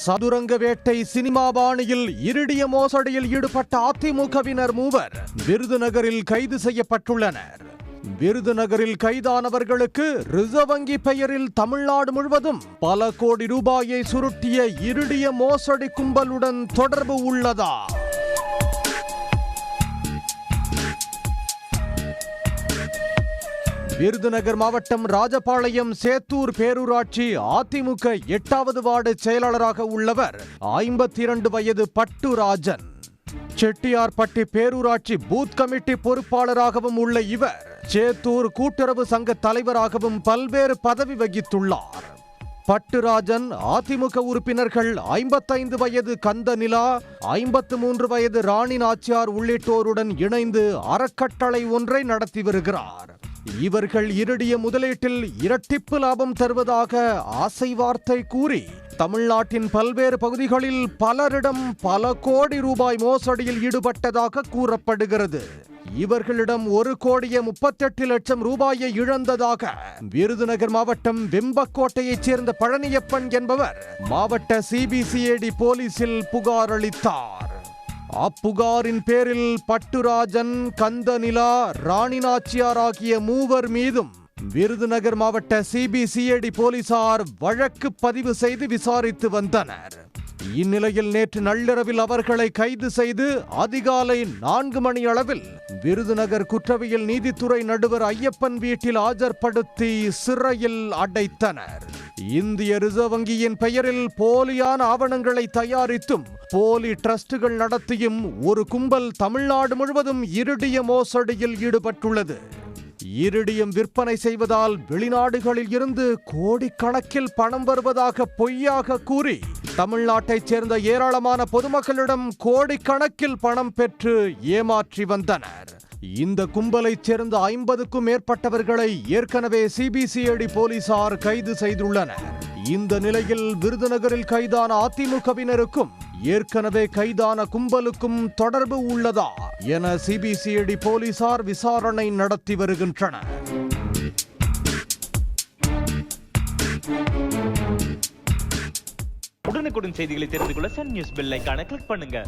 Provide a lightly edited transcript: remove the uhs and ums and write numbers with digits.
சதுரங்க வேட்டை சினிமா பாணியில் இரிடிய மோசடியில் ஈடுபட்ட அதிமுகவினர் 3 விருதுநகரில் கைது செய்யப்பட்டுள்ளனர். விருதுநகரில் கைதானவர்களுக்கு ரிசர்வ் வங்கி பெயரில் தமிழ்நாடு முழுவதும் பல கோடி ரூபாயை சுருட்டிய இரிடிய மோசடி கும்பலுடன் தொடர்பு உள்ளதா? விருதுநகர் மாவட்டம் ராஜபாளையம் சேத்தூர் பேரூராட்சி அதிமுக 8வது வார்டு செயலாளராக உள்ளவர் 52 வயது பட்டுராஜன். செட்டியார்பட்டி பேரூராட்சி பூத் கமிட்டி பொறுப்பாளராகவும் உள்ள இவர் சேத்தூர் கூட்டுறவு சங்க தலைவராகவும் பல்வேறு பதவி வகித்துள்ளார். பட்டுராஜன் அதிமுக உறுப்பினர்கள் 55 வயது கந்தநிலா, 53 வயது ராணி நாச்சியார் உள்ளிட்டோருடன் இணைந்து அறக்கட்டளை ஒன்றை நடத்தி வருகிறார். இவர்கள் இரிடிய முதலீட்டில் இரட்டிப்பு லாபம் தருவதாக ஆசை வார்த்தை கூறி தமிழ்நாட்டின் பல்வேறு பகுதிகளில் பலரிடம் பல கோடி ரூபாய் மோசடியில் ஈடுபட்டதாக கூறப்படுகிறது. இவர்களிடம் 1,38 லட்சம் ரூபாயை இழந்ததாக விருதுநகர் மாவட்டம் வெம்பக்கோட்டையைச் சேர்ந்த பழனியப்பன் என்பவர் மாவட்ட சிபிசிஐடி போலீசில் புகார் அளித்தார். அப்புகாரின் பேரில் பட்டுராஜன், கந்தநிலா, ராணி நாச்சியார் ஆகிய 3 மீதும் விருதுநகர் மாவட்ட சிபிசிஐடி போலீசார் வழக்கு பதிவு செய்து விசாரித்து வந்தனர். இந்நிலையில் நேற்று நள்ளிரவில் அவர்களை கைது செய்து அதிகாலை 4 மணி அளவில் விருதுநகர் குற்றவியல் நீதித்துறை நடுவர் ஐயப்பன் வீட்டில் ஆஜர்படுத்தி சிறையில் அடைத்தனர். இந்திய ரிசர்வ் வங்கியின் பெயரில் போலியான ஆவணங்களை தயாரித்தும் போலி டிரஸ்டுகள் நடத்தியும் ஒரு கும்பல் தமிழ்நாடு முழுவதும் இரிடிய மோசடியில் ஈடுபட்டுள்ளது. இரிடியம் விற்பனை செய்வதால் வெளிநாடுகளில் இருந்து கோடிக்கணக்கில் பணம் வருவதாக பொய்யாக கூறி தமிழ்நாட்டைச் சேர்ந்த ஏராளமான பொதுமக்களிடம் கோடிக்கணக்கில் பணம் பெற்று ஏமாற்றி வந்தனர். இந்த கும்பலைச் சேர்ந்த 50க்கும் மேற்பட்டவர்களை ஏற்கனவே சிபிசிஐடி போலீசார் கைது செய்துள்ளனர். இந்த நிலையில் விருதுநகரில் கைதான அதிமுகவினருக்கும் ஏற்கனவே கைதான கும்பலுக்கும் தொடர்பு உள்ளதா என சிபிசிஐடி போலீசார் விசாரணை நடத்தி வருகின்றனர். உடனுக்குடன் செய்திகளை தெரிந்து கொள்ள சன் நியூஸ் பெல் ஐகானை கிளிக் பண்ணுங்க.